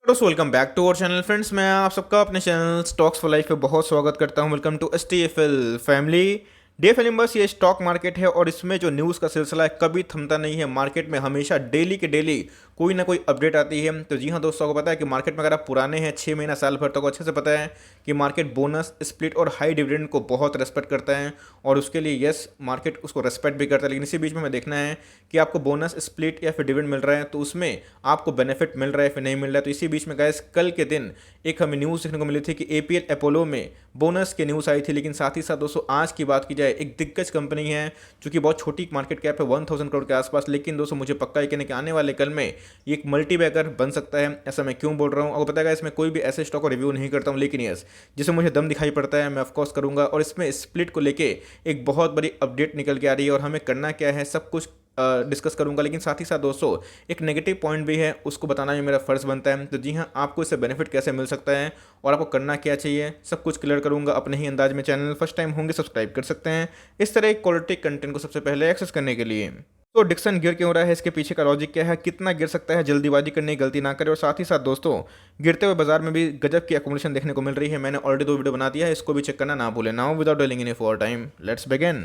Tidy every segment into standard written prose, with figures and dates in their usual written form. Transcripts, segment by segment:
दोस्तों welcome back to our channel friends. मैं आप सबका अपने चैनल स्टॉक्स फॉर लाइफ पे बहुत स्वागत करता हूं। Welcome to STFL family. DFL members, ये स्टॉक मार्केट है और इसमें जो न्यूज़ का सिलसिला है कभी थमता नहीं है। मार्केट में हमेशा डेली के डेली कोई ना कोई अपडेट आती है। तो जी हाँ दोस्तों, को पता है कि मार्केट में अगर आप पुराने हैं 6 महीना साल भर, तो को अच्छे से पता है कि मार्केट बोनस, स्प्लिट और हाई डिविडेंड को बहुत रेस्पेक्ट करता है और उसके लिए यस मार्केट उसको रेस्पेक्ट भी करता है। लेकिन इसी बीच में हमें देखना है कि आपको बोनस, स्प्लिट या फिर डिविडेंड मिल रहा है तो उसमें आपको बेनिफिट मिल रहा है फिर नहीं मिल रहा है। तो इसी बीच में गाइस कल के दिन एक हमें न्यूज़ देखने को मिली थी कि APL अपोलो में बोनस की न्यूज़ आई थी। लेकिन साथ ही साथ दोस्तों आज की बात की जाए, एक दिग्गज कंपनी है जो कि बहुत छोटी मार्केट कैप है 1000 करोड़ के आसपास, लेकिन दोस्तों मुझे पक्का यकीन है कि आने वाले कल में ये एक मल्टी बैगर बन सकता है। ऐसा मैं क्यों बोल रहा हूँ आपको पता है, इसमें कोई भी ऐसे स्टॉक को रिव्यू नहीं करता हूँ, लेकिन यस जिसे मुझे दम दिखाई पड़ता है मैं ऑफकोर्स करूंगा। और इसमें स्प्लिट को लेके एक बहुत बड़ी अपडेट निकल के आ रही है और हमें करना क्या है सब कुछ डिस्कस करूंगा। लेकिन साथ ही साथ दोस्तों एक नेगेटिव पॉइंट भी है, उसको बताना भी मेरा फर्ज बनता है। तो जी हाँ, आपको इससे बेनिफिट कैसे मिल सकता है और आपको करना क्या चाहिए सब कुछ क्लियर करूंगा अपने ही अंदाज में। चैनल फर्स्ट टाइम होंगे सब्सक्राइब कर सकते हैं इस तरह एक क्वालिटी कंटेंट को सबसे पहले एक्सेस करने के लिए। तो डिक्सन गिर क्यों रहा है, इसके पीछे का लॉजिक क्या है, कितना गिर सकता है, जल्दीबाजी करने की गलती ना करें। और साथ ही साथ दोस्तों गिरते हुए बाजार में भी गजब की एकोमोडेशन देखने को मिल रही है। मैंने ऑलरेडी 2 वीडियो बना दिया है, इसको भी चेक करना ना भूलें। Now without delaying any for time let's begin.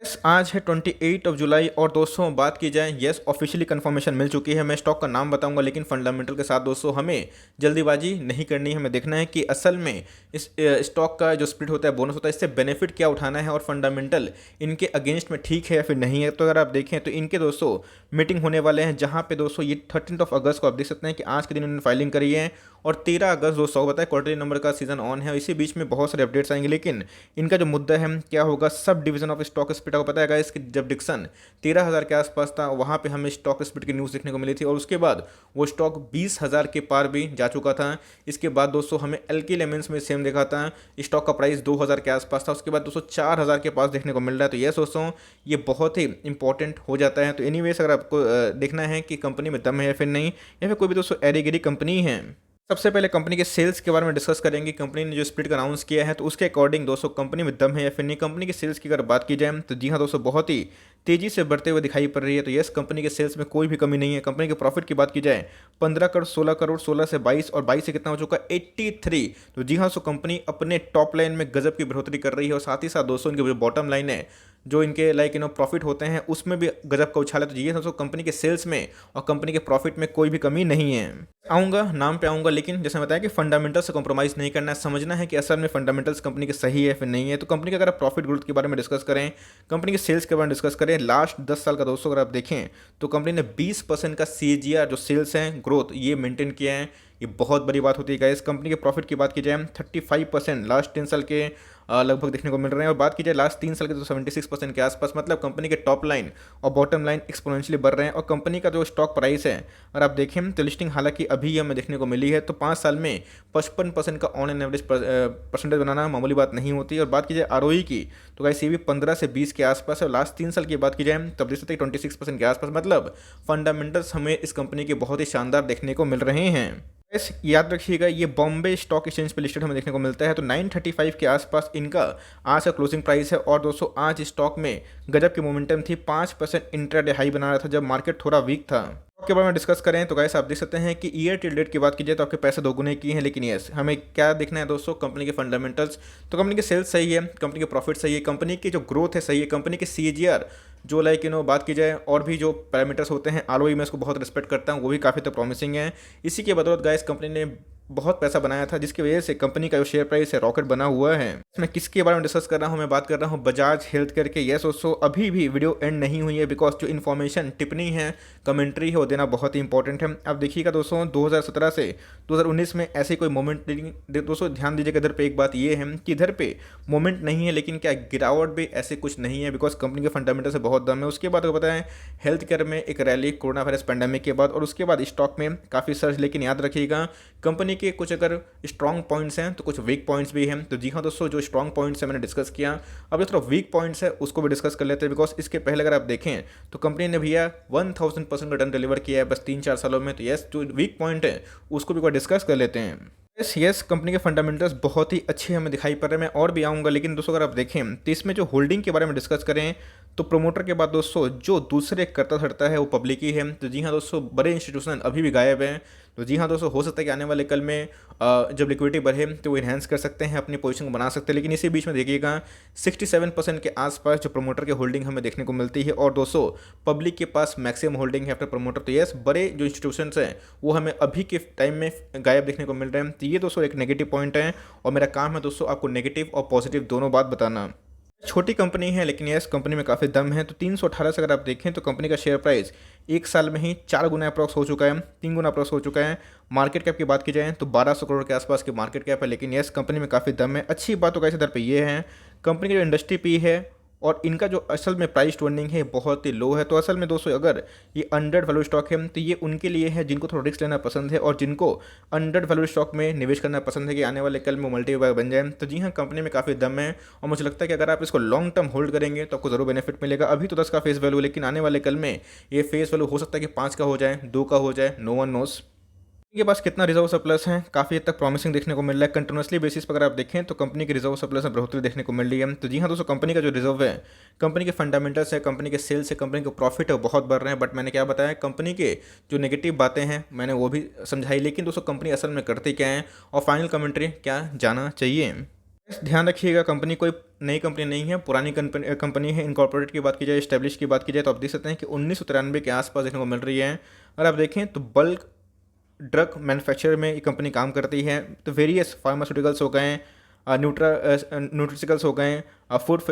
Yes, आज है 28 जुलाई और दोस्तों बात की जाए, यस ऑफिशियली कंफर्मेशन मिल चुकी है। मैं स्टॉक का नाम बताऊंगा लेकिन फंडामेंटल के साथ दोस्तों हमें जल्दीबाजी नहीं करनी है। हमें देखना है कि असल में इस स्टॉक का जो स्प्लिट होता है, बोनस होता है, इससे बेनिफिट क्या उठाना है और फंडामेंटल इनके अगेंस्ट में ठीक है या फिर नहीं है। तो अगर आप देखें तो इनके दोस्तों मीटिंग होने वाले हैं, जहाँ पे दोस्तों ये 13 अगस्त को आप देख सकते हैं कि आज के दिन इन्होंने फाइलिंग करी है और 13 अगस्त दोस्तों बताया क्वार्टरली नंबर का सीजन ऑन है। इसी बीच में बहुत सारे अपडेट्स आएंगे, लेकिन इनका जो मुद्दा है क्या होगा, sub division of stock split आपको पता है इसकी जब डिक्सन 13,000 के आसपास था वहाँ पे हमें स्टॉक स्प्लिट की न्यूज़ देखने को मिली थी और उसके बाद वो स्टॉक 20,000 के पार भी जा चुका था। इसके बाद दोस्तों हमें एल्की लेमेंस में सेम देखा था, स्टॉक का प्राइस 2,000 के आसपास था। उसके बाद दोस्तों 4,000 के पास देखने को मिल रहा है। तो ये दोस्तों ये बहुत ही इंपॉर्टेंट हो जाता है। तो एनीवेज अगर आपको देखना है कि कंपनी में दम है या फिर नहीं, या फिर कोई भी दोस्तों एरीगिरी कंपनी है, सबसे पहले कंपनी के सेल्स के बारे में डिस्कस करेंगे। कंपनी ने जो स्प्लिट का अनाउंस किया है तो उसके अकॉर्डिंग दोस्तों कंपनी में दम है या फिर नहीं। कंपनी के सेल्स की अगर बात की जाए तो जी हाँ दोस्तों बहुत ही तेजी से बढ़ते हुए दिखाई पड़ रही है। तो यस कंपनी के सेल्स में कोई भी कमी नहीं है। कंपनी के प्रॉफिट की बात की जाए 15 करोड़, 16 करोड़, 16 से 22 और 22 से कितना हो चुका 83। तो जी हाँ, सो कंपनी अपने टॉप लाइन में गजब की बढ़ोतरी कर रही है और साथ ही साथ दोस्तों इनकी जो बॉटम लाइन है, जो इनके प्रॉफिट होते हैं उसमें भी गजब का उछाल है। तो ये दोस्तों कंपनी के सेल्स में और कंपनी के प्रॉफिट में कोई भी कमी नहीं है। आऊँगा नाम पे आऊँगा, लेकिन जैसे बताया कि फंडामेंटल से कॉम्प्रोमाइज़ नहीं करना है। समझना है कि असल में फंडामेंटल्स कंपनी के सही है फिर नहीं है। तो कंपनी का अगर आप प्रॉफिट ग्रोथ के बारे में डिस्कस करें, कंपनी के सेल्स के बारे में डिस्कस करें, लास्ट 10 साल का दोस्तों अगर आप देखें तो कंपनी ने 20% का CAGR जो सेल्स हैं ग्रोथ ये मेंटेन किया है। ये बहुत बड़ी बात होती है गाइस। कंपनी के प्रॉफिट की बात की जाए 35% लास्ट 10 साल के लगभग देखने को मिल रहे हैं और बात की जाए लास्ट 3 साल के तो 76% के आसपास। मतलब कंपनी के टॉप लाइन और बॉटम लाइन एक्सपोनेंशियली बढ़ रहे हैं। और कंपनी का जो स्टॉक प्राइस है अगर आप देखें तो लिस्टिंग हालांकि अभी हमें देखने को मिली है, तो 5 साल में 55% का ऑन एन एवरेज परसेंटेज बनाना मामूली बात नहीं होती। और बात की जाए ROE की तो गाइस ये भी 15 से 20 के आसपास है। लास्ट 3 साल की बात की जाए तब देख सकते हैं 26% के आसपास। मतलब फंडामेंटल्स हमें इस कंपनी के बहुत ही शानदार देखने को मिल रहे हैं। इस याद रखिएगा ये बॉम्बे स्टॉक एक्सचेंज पे लिस्टेड हमें देखने को मिलता है। तो 935 के आसपास इनका आज का क्लोजिंग प्राइस है। और दोस्तों आज स्टॉक में गजब की मोमेंटम थी, 5% इंट्राडे हाई बना रहा था जब मार्केट थोड़ा वीक था। स्टॉक के बारे में डिस्कस करें तो गाइस आप देख सकते हैं कि ईयर टिल डेट की बात की जाए तो आपके पैसे दोगुने किए हैं। लेकिन यस हमें क्या देखना है दोस्तों, कंपनी के फंडामेंटल्स। तो कंपनी के सेल्स सही है, कंपनी के प्रॉफिट सही है, कंपनी की जो ग्रोथ है सही है, कंपनी के CAGR जो बात की जाए और भी जो पैरामीटर्स होते हैं ROE में इसको बहुत रिस्पेक्ट करता हूँ, वो भी काफ़ी तो प्रॉमिसिंग है। इसी के बदौलत गाइस कंपनी ने बहुत पैसा बनाया था जिसकी वजह से कंपनी का जो शेयर प्राइस है रॉकेट बना हुआ है। इसमें किसके बारे में डिस्कस कर रहा हूँ, मैं बात कर रहा हूँ बजाज हेल्थ केयर के। यस दोस्तों अभी भी वीडियो एंड नहीं हुई है बिकॉज जो इन्फॉर्मेशन टिप्पणी है कमेंट्री है वो देना बहुत ही इंपॉर्टेंट है। अब देखिएगा दोस्तों 2017 से 2019 में ऐसे कोई मोमेंट दोस्तों ध्यान दीजिएगा। इधर पे एक बात ये है कि इधर पे मोमेंट नहीं है, लेकिन क्या गिरावट भी ऐसे कुछ नहीं है बिकॉज कंपनी के फंडामेंटल से बहुत दम है। उसके बाद आपको पता है हेल्थ केयर में एक रैली कोरोना वायरस पैंडेमिक के बाद और उसके बाद स्टॉक में काफ़ी सर्च। लेकिन याद रखिएगा कंपनी के कुछ अगर स्ट्रॉन्ग पॉइंट्स हैं तो कुछ वीक पॉइंट्स भी हैं। तो जी हाँ दोस्तों जो स्ट्रॉन्ग पॉइंट्स हैं मैंने डिस्कस किया, अब जो थोड़ा वीक पॉइंट्स है उसको भी डिस्कस कर लेते हैं। बिकॉज इसके पहले अगर आप देखें तो कंपनी ने भैया 1000% का रिटर्न डिलीवर किया है बस 3-4 सालों में। तो यस जो वीक पॉइंट है उसको भी डिस्कस कर लेते हैं। यस कंपनी के फंडामेंटल्स बहुत ही अच्छे हमें दिखाई पड़ रहे हैं, मैं और भी आऊँगा। लेकिन दोस्तों अगर आप देखें तो इसमें जो होल्डिंग के बारे में डिस्कस करें तो प्रमोटर के बाद दोस्तों जो दूसरे करता धरता है वो पब्लिक ही है। तो जी हाँ दोस्तों, बड़े इंस्टीट्यूशन अभी भी गायब हैं। तो जी हाँ दोस्तों, हो सकता है कि आने वाले कल में जब लिक्विडिटी बढ़े तो वो इन्हेंस कर सकते हैं, अपनी पोजीशन को बना सकते हैं। लेकिन इसी बीच में देखिएगा 67% के आसपास जो प्रमोटर की होल्डिंग हमें देखने को मिलती है, और दोस्तों पब्लिक के पास मैक्सिमम होल्डिंग है आफ्टर प्रमोटर। तो यस, बड़े जो इंस्टीट्यूशंस हैं वो हमें अभी के टाइम में गायब देखने को मिल रहे हैं। तो ये दोस्तों एक नेगेटिव पॉइंट है, और मेरा काम है दोस्तों आपको नेगेटिव और पॉजिटिव दोनों बात बताना। छोटी कंपनी है लेकिन यस, कंपनी में काफ़ी दम है। तो 318 से अगर आप देखें तो कंपनी का शेयर प्राइस एक साल में ही 4 गुना अप्रॉक्स हो चुका है, 3 गुना अप्रॉक्स हो चुका है। मार्केट कैप की बात की जाए तो 1200 करोड़ के आसपास की मार्केट कैप है। लेकिन यस, कंपनी में काफ़ी दम है। अच्छी बात तो कैसे दर पे ये है, कंपनी की जो इंडस्ट्री पी है और इनका जो असल में प्राइस टू अर्निंग है बहुत ही लो है। तो असल में दोस्तों अगर ये अंडर वैल्यू स्टॉक है तो ये उनके लिए है जिनको थोड़ा रिस्क लेना पसंद है, और जिनको अंडर वैल्यू स्टॉक में निवेश करना पसंद है कि आने वाले कल में मल्टीप्लायर बन जाए। तो जी हाँ, कंपनी में काफ़ी दम है, और मुझे लगता है कि अगर आप इसको लॉन्ग टर्म होल्ड करेंगे तो आपको जरूर बेनिफिट मिलेगा। अभी तो 10 का फेस वैल्यू, लेकिन आने वाले कल में ये फेस वैल्यू हो सकता है कि 5 का हो जाए, 2 का हो जाए, नो वन नोस। इनके पास कितना रिजर्व सरप्लस है, काफ़ी हद तक प्रॉमिसिंग देखने को मिल रहा है। कंटिन्यूसली बेसिस पर अगर आप देखें तो कंपनी की रिजर्व सरप्लस में बढ़ोतरी देखने को मिल रही है। तो जी हाँ दोस्तों, कंपनी का जो रिजर्व है, कंपनी के फंडामेंटल्स है, कंपनी के सेल्स है, कंपनी के प्रॉफिट है, वो बहुत बढ़ रहे हैं। बट मैंने क्या बताया, कंपनी के जो नेगेटिव बातें हैं मैंने वो भी समझाई। लेकिन दोस्तों कंपनी असल में करती क्या है, और फाइनल कमेंट्री क्या जाना चाहिए। ध्यान रखिएगा, कंपनी कोई नई कंपनी नहीं है, पुरानी कंपनी है। इनकॉर्पोरेट की बात की जाए, स्टैब्लिश की बात की जाए तो आप देख सकते हैं कि 1993 के आसपास देखने को मिल रही है। अगर आप देखें तो बल्क ड्रग मैन्युफैक्चर में ये कंपनी काम करती है। तो वेरियस फार्मास्यूटिकल्स हो गए, न्यूट्रिसिकल्स हो गए, फूड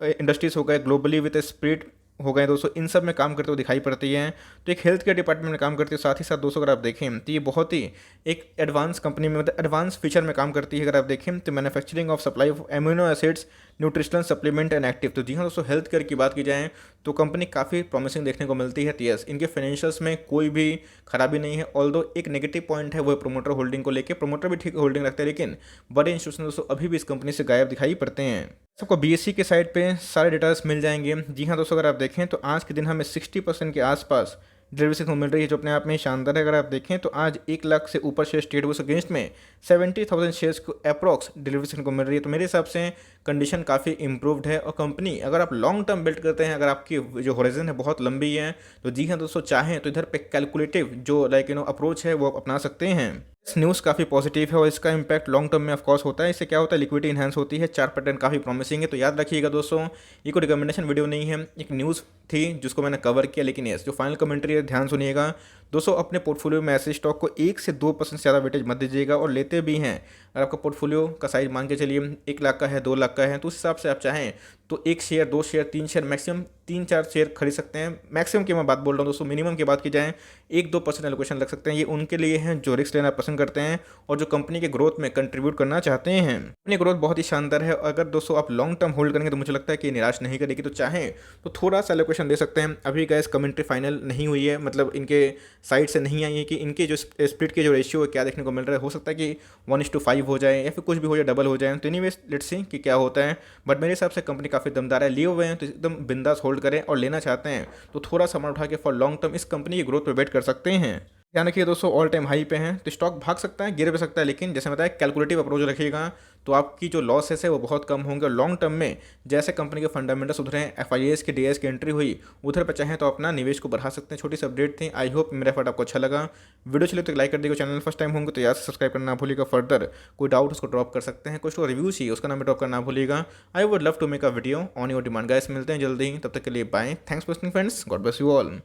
इंडस्ट्रीज हो गए, ग्लोबली विद स्प्रिट हो गए दोस्तों, इन सब में काम करते हुए दिखाई पड़ती हैं। तो एक हेल्थ केयर डिपार्टमेंट में काम करती है। साथ ही साथ दोस्तों अगर आप देखें तो ये बहुत ही एक एडवांस कंपनी में, मतलब एडवांस फीचर में काम करती है। अगर आप देखें तो manufacturing of supply of amino acids, nutritional supplement and active. तो जी हाँ दोस्तों, हेल्थ केयर की बात की जाए तो कंपनी काफ़ी प्रॉमिसिंग देखने को मिलती है। तो यस, इनके फाइनेंशियल्स में कोई भी खराबी नहीं है। ऑल्दो एक नेगेटिव पॉइंट है वो प्रमोटर होल्डिंग को लेकर, प्रमोटर भी ठीक होल्डिंग रखते हैं, लेकिन बड़े इंस्टीट्यूशन दोस्तों अभी भी इस कंपनी से गायब दिखाई पड़ते हैं। सबको बीएससी के साइट पे सारे डेटास मिल जाएंगे। जी हाँ दोस्तों, अगर आप देखें तो आज के दिन हमें 60% के आसपास डिलीवरी को मिल रही है, जो अपने आप में शानदार है। अगर आप देखें तो आज 1 लाख से ऊपर शेयर ट्रेड हुए, अगेंस्ट में 70,000 शेयर्स को अप्रॉक्स डिलीवरी को मिल रही है। तो मेरे हिसाब से कंडीशन काफ़ी इंप्रूव्ड है। और कंपनी अगर आप लॉन्ग टर्म बिल्ड करते हैं, अगर आपकी जो होराइजन है बहुत लंबी है, तो जी हाँ दोस्तों, चाहें तो इधर पे कैलकुलेटिव जो अप्रोच है वो आप अपना सकते हैं। इस न्यूज़ काफ़ी पॉजिटिव है और इसका इंपैक्ट लॉन्ग टर्म में ऑफ कोर्स होता है। इससे क्या होता है, लिक्विडिटी इनहेंस होती है, चार्ट पैटर्न काफ़ी प्रॉमिसिंग है। तो याद रखिएगा दोस्तों, ये कोई रिकमेंडेशन वीडियो नहीं है, एक न्यूज़ थी जिसको मैंने कवर किया। लेकिन यस, जो फाइनल कमेंट्री है ध्यान सुनिएगा दोस्तों, अपने पोर्टफोलियो में ऐसे स्टॉक को 1 से 2% से ज़्यादा वेटेज मत दीजिएगा। और लेते भी हैं, अगर आपका पोर्टफोलियो का साइज मान के चलिए 1 लाख का है, 2 लाख का है, तो उस हिसाब से आप चाहें तो 1 share, 2 share, 3 share, maximum 3-4 share खरीद सकते हैं। मैक्सिमम की मैं बात बोल रहा हूँ दोस्तों, मिनिमम की बात की जाए 1-2% एलोकेशन लग सकते हैं। ये उनके लिए हैं जो रिस्क लेना पसंद करते हैं और जो कंपनी के ग्रोथ में कंट्रीब्यूट करना चाहते हैं। अपनी ग्रोथ बहुत ही शानदार है। अगर दोस्तों आप लॉन्ग टर्म होल्ड करेंगे तो मुझे लगता है कि निराश नहीं करेगी। तो चाहें तो थोड़ा सा एलोकेशन दे सकते हैं। अभी गैस कमेंट्री फाइनल नहीं हुई है, मतलब इनके साइड से नहीं आई है कि इनके जो स्प्लिट के जो रेशियो है क्या देखने को मिल रहा है। हो सकता है कि 1:5 हो जाए या फिर कुछ भी हो जाए, डबल हो जाए। तो एनीवेज लेट्स सी कि क्या होता है। बट मेरे हिसाब से कंपनी काफ़ी दमदार है। लिए हुए हैं तो एकदम बिंदास होल्ड करें, और लेना चाहते हैं तो थोड़ा सा उठा के फॉर लॉन्ग टर्म इस कंपनी की ग्रोथ पर वेट कर सकते हैं। ध्यान रखिए दोस्तों, ऑल टाइम हाई पे हैं तो स्टॉक भाग सकता है, गिर भी सकता है, लेकिन जैसे बताया कैलकुलेटिव अप्रोच रखिएगा तो आपकी जो लॉसेस है वो बहुत कम होंगे। और लॉन्ग टर्म में जैसे कंपनी के फंडामेंटल्स उधरे हैं, एफआईएस के डीएस की एंट्री हुई, उधर पर चाहें तो अपना निवेश को बढ़ा सकते हैं। छोटी सी अपडेट थी। आई होप मेरा एफर्ट आपको अच्छा लगा। वीडियो चले तो लाइक कर दीजिएगा, चैनल फर्स्ट टाइम होंगे तो यार सब्सक्राइब करना ना भूलिएगा। फर्दर कोई डाउट उसको ड्रॉप कर सकते हैं, कुछ तो रिव्यू चाहिए उसका नाम ड्रॉप करना भूलिएगा। I would love to make a video on your demand. Guys मिलते हैं जल्दी ही, तब तक के लिए bye. Thanks for watching friends, God bless you all.